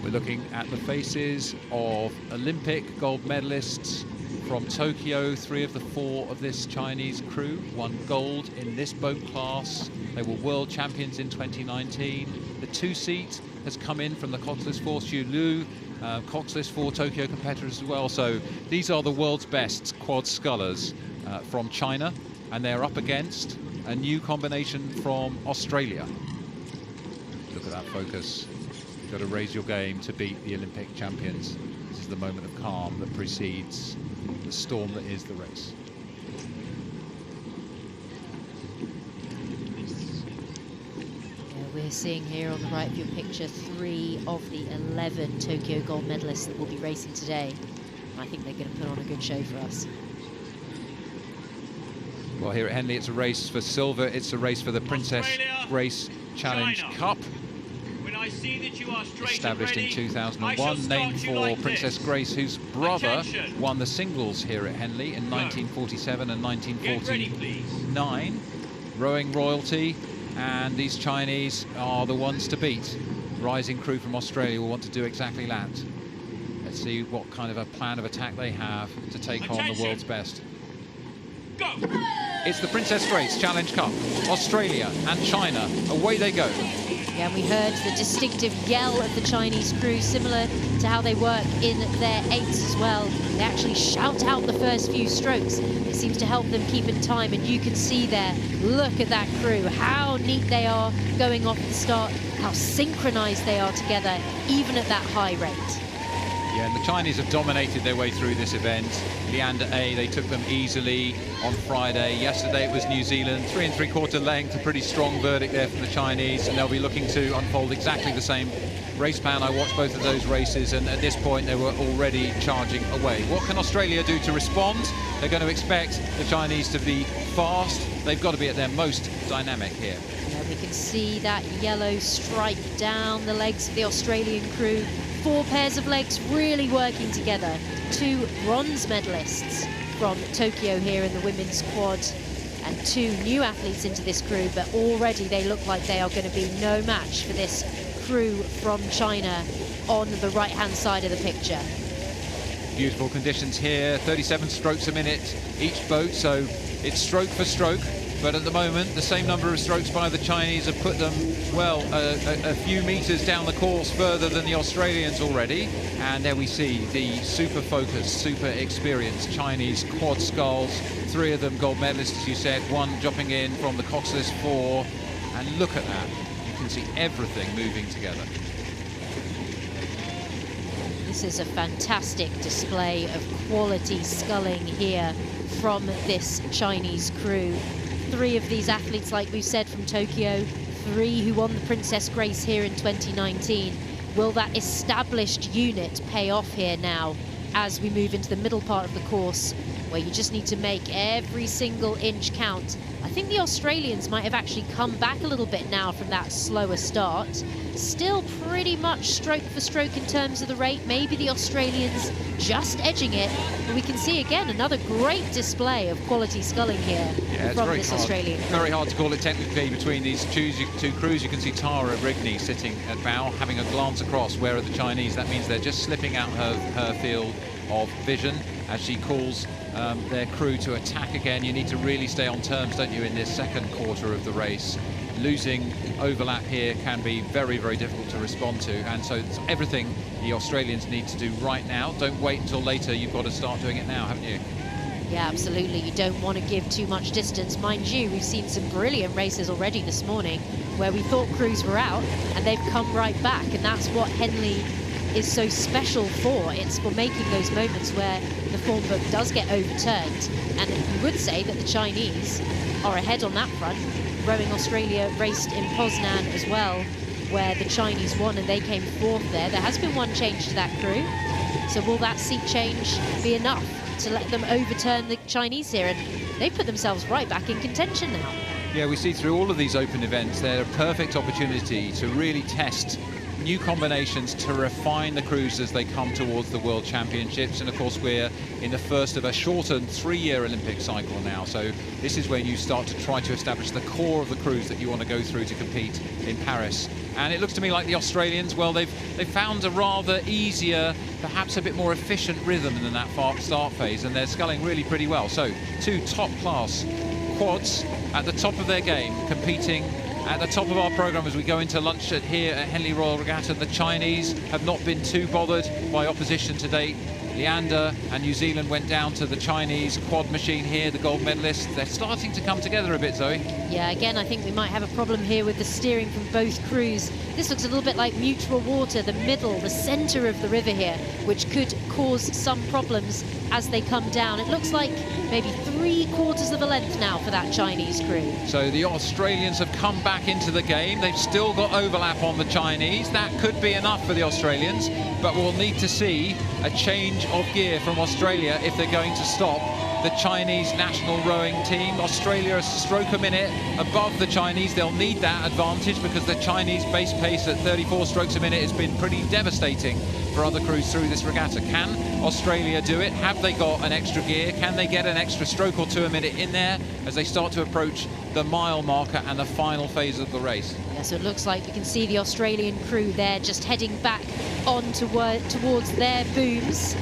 We're looking at the faces of Olympic gold medalists from Tokyo. 3 of the 4 of this Chinese crew won gold in this boat class. They were world champions in 2019. The 2-seat has come in from the Coxless 4 Xu Lu, Coxless 4 Tokyo competitors as well. So these are the world's best quad scullers from China, and they're up against a new combination from Australia. Look at that focus. You've got to raise your game to beat the Olympic champions. This is the moment of calm that precedes the storm that is the race. We're seeing here on the right of your picture 3 of the 11 Tokyo gold medalists that will be racing today. I think they're going to put on a good show for us. Well, here at Henley, it's a race for silver. It's a race for the Princess Grace Challenge China. Cup. When I see that you are straight Established and in ready, 2001, named for like Princess this. Grace, whose brother Attention. won the singles here at Henley in 1947 and Get ready, please. 1949. Rowing royalty, and these Chinese are the ones to beat. Rising crew from Australia will want to do exactly that. Let's see what kind of a plan of attack they have to take on the Attention. world's best. Go! It's the Princess Grace Challenge Cup. Australia and China, away they go. Yeah, and we heard the distinctive yell of the Chinese crew, similar to how they work in their 8s as well. They actually shout out the first few strokes. It seems to help them keep in time, and you can see there, look at that crew, how neat they are going off the start, how synchronized they are together, even at that high rate. Yeah, and the Chinese have dominated their way through this event. Leander A, they took them easily on Friday. Yesterday it was New Zealand, 3 3/4 length, a pretty strong verdict there from the Chinese, and they'll be looking to unfold exactly the same race plan. I watched both of those races, and at this point they were already charging away. What can Australia do to respond? They're going to expect the Chinese to be fast. They've got to be at their most dynamic here. Yeah, we can see that yellow stripe down the legs of the Australian crew. 4 pairs of legs really working together. 2 bronze medalists from Tokyo here in the women's quad, and 2 new athletes into this crew, but already they look like they are going to be no match for this crew from China on the right-hand side of the picture. Beautiful conditions here, 37 strokes a minute each boat, so it's stroke for stroke. But at the moment, the same number of strokes by the Chinese have put them, well, a few meters down the course further than the Australians already. And there we see the super focused, super experienced Chinese quad sculls. 3 of them gold medalists, as you said, 1 dropping in from the Coxless 4. And look at that. You can see everything moving together. This is a fantastic display of quality sculling here from this Chinese crew. 3 of these athletes, like we've said, from Tokyo, 3 who won the Princess Grace here in 2019. Will that established unit pay off here now as we move into the middle part of the course, where you just need to make every single inch count? I think the Australians might have actually come back a little bit now from that slower start. Still pretty much stroke for stroke in terms of the rate. Maybe the Australians just edging it, but we can see again another great display of quality sculling here from this Australian crew. Very hard to call it technically between these 2 crews. You can see Tara Rigney sitting at bow, having a glance across. Where are the Chinese? That means they're just slipping out her field of vision as she calls their crew to attack again. You need to really stay on terms, don't you, in this second quarter of the race. Losing overlap here can be very, very difficult to respond to, and so it's everything the Australians need to do right now. Don't wait until later. You've got to start doing it now, haven't you? Yeah, absolutely. You don't want to give too much distance. Mind you, we've seen some brilliant races already this morning where we thought crews were out and they've come right back, and that's what Henley is so special for. It's for making those moments where the form book does get overturned. And you would say that the Chinese are ahead on that front. Rowing Australia raced in Poznan as well, where the Chinese won and they came 4th there. There has been 1 change to that crew. So will that seat change be enough to let them overturn the Chinese here? And they put themselves right back in contention now. Yeah, we see through all of these open events, they're a perfect opportunity to really test new combinations to refine the crews as they come towards the World Championships. And of course, we're in the first of a shortened 3-year Olympic cycle now. So this is where you start to try to establish the core of the crews that you want to go through to compete in Paris. And it looks to me like the Australians, well, they've found a rather easier, perhaps a bit more efficient rhythm than that start phase, and they're sculling really pretty well. So 2 top-class quads at the top of their game, competing at the top of our programme as we go into lunch here at Henley Royal Regatta. The Chinese have not been too bothered by opposition to date. Leander and New Zealand went down to the Chinese quad machine here, the gold medalists. They're starting to come together a bit, Zoe. Yeah, again, I think we might have a problem here with the steering from both crews. This looks a little bit like mutual water, the middle, the centre of the river here, which could cause some problems as they come down. It looks like maybe 3/4 of a length now for that Chinese crew. So the Australians have come back into the game. They've still got overlap on the Chinese. That could be enough for the Australians, but we'll need to see a change of gear from Australia if they're going to stop the Chinese national rowing team. Australia a stroke a minute above the Chinese. They'll need that advantage because the Chinese base pace at 34 strokes a minute has been pretty devastating for other crews through this regatta. Can Australia do it? Have they got an extra gear? Can they get an extra stroke or 2 a minute in there as they start to approach the mile marker and the final phase of the race? Yeah, so it looks like we can see the Australian crew there just heading back on towards their booms,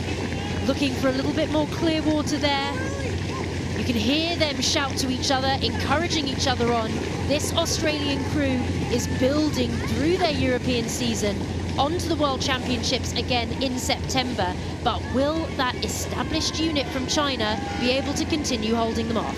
looking for a little bit more clear water there. You can hear them shout to each other, encouraging each other on. This Australian crew is building through their European season onto the World Championships again in September, but will that established unit from China be able to continue holding them off?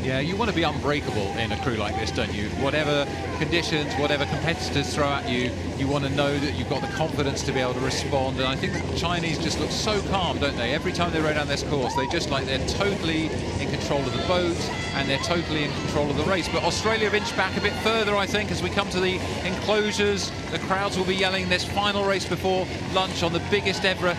Yeah, you want to be unbreakable in a crew like this, don't you? Whatever conditions, whatever competitors throw at you, you want to know that you've got the confidence to be able to respond. And I think the Chinese just look so calm, don't they? Every time they row down this course, they just like they're totally in control of the boat and they're totally in control of the race. But Australia have inched back a bit further, I think, as we come to the enclosures. The crowds will be yelling this final race before lunch on the biggest ever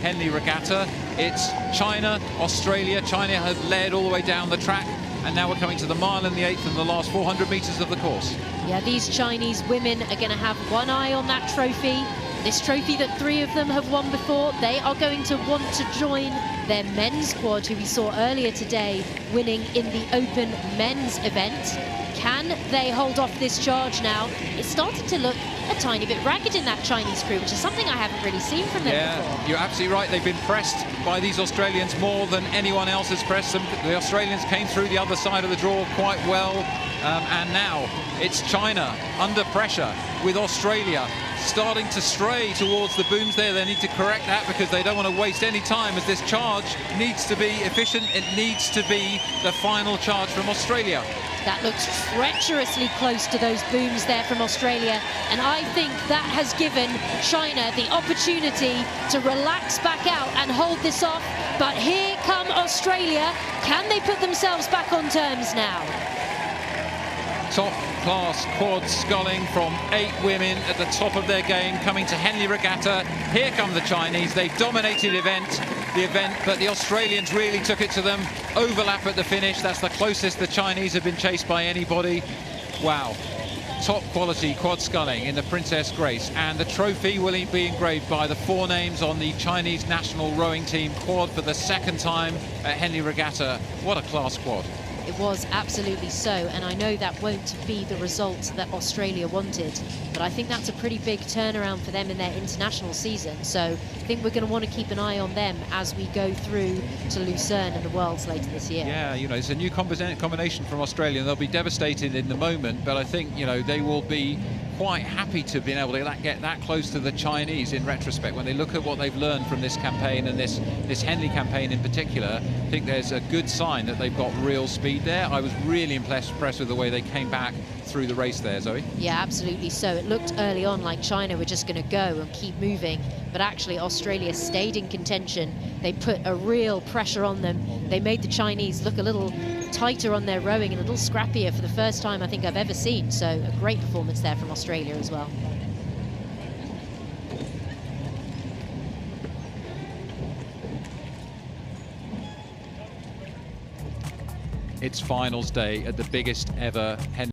Henley Regatta. It's China, Australia. China have led all the way down the track, and now we're coming to the mile and the 8th and the last 400 metres of the course. Yeah, these Chinese women are going to have one eye on that trophy. This trophy that 3 of them have won before. They are going to want to join their men's quad, who we saw earlier today winning in the Open men's event. Can they hold off this charge now? It's starting to look a tiny bit ragged in that Chinese crew, which is something I haven't really seen from them before. You're absolutely right. They've been pressed by these Australians more than anyone else has pressed them. The Australians came through the other side of the draw quite well, and now it's China under pressure with Australia starting to stray towards the booms there. They need to correct that because they don't want to waste any time, as this charge needs to be efficient. It needs to be the final charge from Australia. That looks treacherously close to those booms there from Australia, and I think that has given China the opportunity to relax back out and hold this off. But here come Australia. Can they put themselves back on terms now? Top class quad sculling from 8 women at the top of their game, coming to Henley Regatta. Here come the Chinese. They've dominated the event, but the Australians really took it to them. Overlap at the finish. That's the closest the Chinese have been chased by anybody. Wow. Top quality quad sculling in the Princess Grace, and the trophy will be engraved by the 4 names on the Chinese national rowing team quad for the 2nd time at Henley Regatta. What a class quad. It was absolutely so, and I know that won't be the result that Australia wanted, but I think that's a pretty big turnaround for them in their international season. So I think we're going to want to keep an eye on them as we go through to Lucerne and the Worlds later this year. Yeah, you know, it's a new combination from Australia, and they'll be devastated in the moment, but I think, you know, they will be quite happy to have been able to get that close to the Chinese in retrospect. When they look at what they've learned from this campaign and this Henley campaign in particular, I think there's a good sign that they've got real speed there. I was really impressed with the way they came back through the race there, Zoe. Yeah, absolutely so. It looked early on like China were just going to go and keep moving, but actually Australia stayed in contention. They put a real pressure on them. They made the Chinese look a little tighter on their rowing and a little scrappier for the first time I think I've ever seen. So a great performance there from Australia as well. It's finals day at the biggest ever Henley